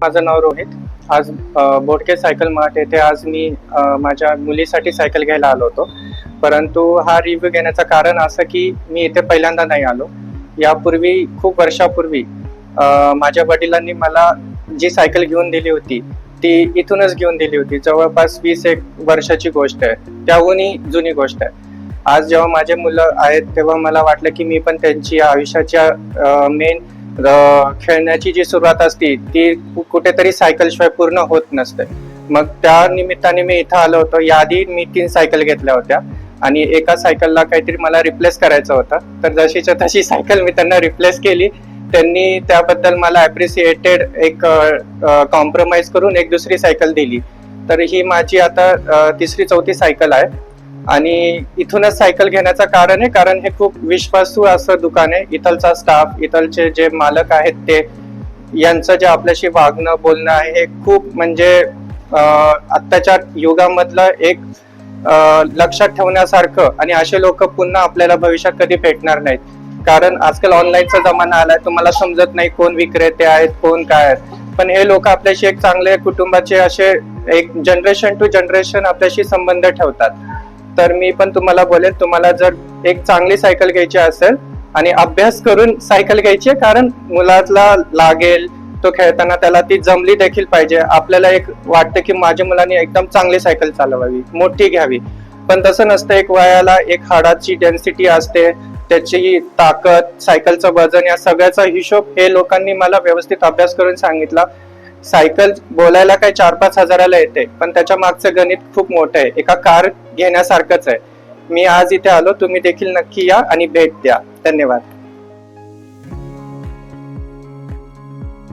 माझं नाव रोहित. आज बोडके cycle mart येथे आज मी माझ्या मुलीसाठी सायकल घ्यायला आलो होतो. परंतु हा रिव्ह्यू घेण्याचं कारण असं की मी इथे पहिल्यांदा नाही आलो. यापूर्वी खूप वर्षापूर्वी माझ्या वडिलांनी मला जी सायकल घेऊन दिली होती ती इथूनच घेऊन दिली होती. जवळपास 20-1 वर्षाची गोष्ट आहे, त्याहूनही जुनी गोष्ट आहे. आज जेव्हा माझे मुलं आहेत तेव्हा मला वाटलं की मी पण त्यांची आयुष्याच्या मेन खेळण्याची जी सुरुवात असते ती कुठेतरी सायकल शिवाय पूर्ण होत नसते. मग त्या निमित्ताने मी इथं आलो होतो. याआधी मी 3 सायकल घेतल्या होत्या आणि एका सायकलला काहीतरी मला रिप्लेस करायचं होतं, तर जशीच्या तशी सायकल मी त्यांना रिप्लेस केली. त्यांनी त्याबद्दल मला ॲप्रिसिएटेड एक कॉम्प्रोमाइज करून एक दुसरी सायकल दिली. तर ही माझी आता 3री-4थी सायकल आहे आणि इथूनच सायकल घेण्याचं कारण आहे कारण हे खूप विश्वासू असं दुकान आहे. इथलचा स्टाफ, इथलचे जे मालक आहेत ते यांचं जे आपल्याशी वागणं बोलणं आहे हे खूप म्हणजे आत्ताच्या युगामधलं एक लक्षात ठेवण्यासारखं, आणि असे लोक पुन्हा आपल्याला भविष्यात कधी भेटणार नाहीत. कारण आजकाल ऑनलाईनचा जमाना आलाय, तुम्हाला समजत नाही कोण विक्रेते आहेत कोण काय आहेत, पण हे लोक आपल्याशी एक चांगले कुटुंबाचे असे एक जनरेशन टू जनरेशन आपल्याशी संबंध ठेवतात. तर मी पण तुम्हाला बोलेन, तुम्हाला जर एक चांगली सायकल घ्यायची असेल आणि अभ्यास करून सायकल घ्यायची, कारण मुलाला लागेल, तो खेळताना त्याला ती जमली देखील पाहिजे. आपल्याला एक वाटतं की माझ्या मुलांनी एकदम चांगली सायकल चालवावी, मोठी घ्यावी, पण तसं नसतं. एक वयाला एक हाडाची डेन्सिटी असते, त्याची ताकद, सायकलचं वजन, या सगळ्याचा हिशोब हे लोकांनी मला व्यवस्थित अभ्यास करून सांगितला. सायकल बोलायला काही 4-5 हजाराला येते, पण त्याच्या मागचं गणित खूप मोठं आहे, एका कार घेण्यासारखंच आहे. मी आज इथे आलो, तुम्ही देखील नक्की या आणि भेट द्या. धन्यवाद.